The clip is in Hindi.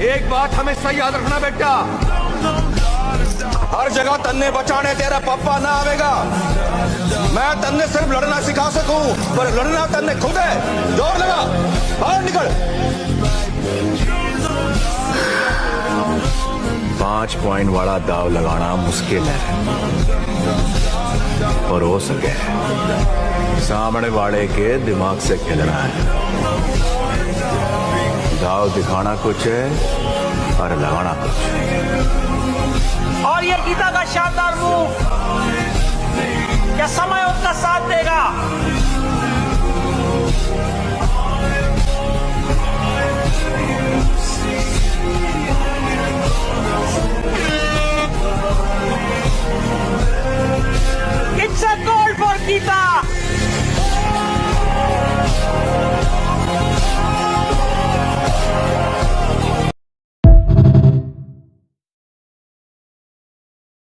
एक बात हमेशा याद रखना बेटा, हर जगह तन्ने बचाने तेरा पप्पा ना आवेगा। मैं तन्ने सिर्फ लड़ना सिखा सकूं, पर लड़ना तन्ने खुद है। जोर लगा, बाहर निकल। 5 पॉइंट वाला दाव लगाना मुश्किल है, और हो सके सामने वाले के दिमाग से खेलना है। दाव दिखाना कुछ है और लगाना कुछ है। और ये गीता का शानदार मूव, क्या समय उसका साथ देगा?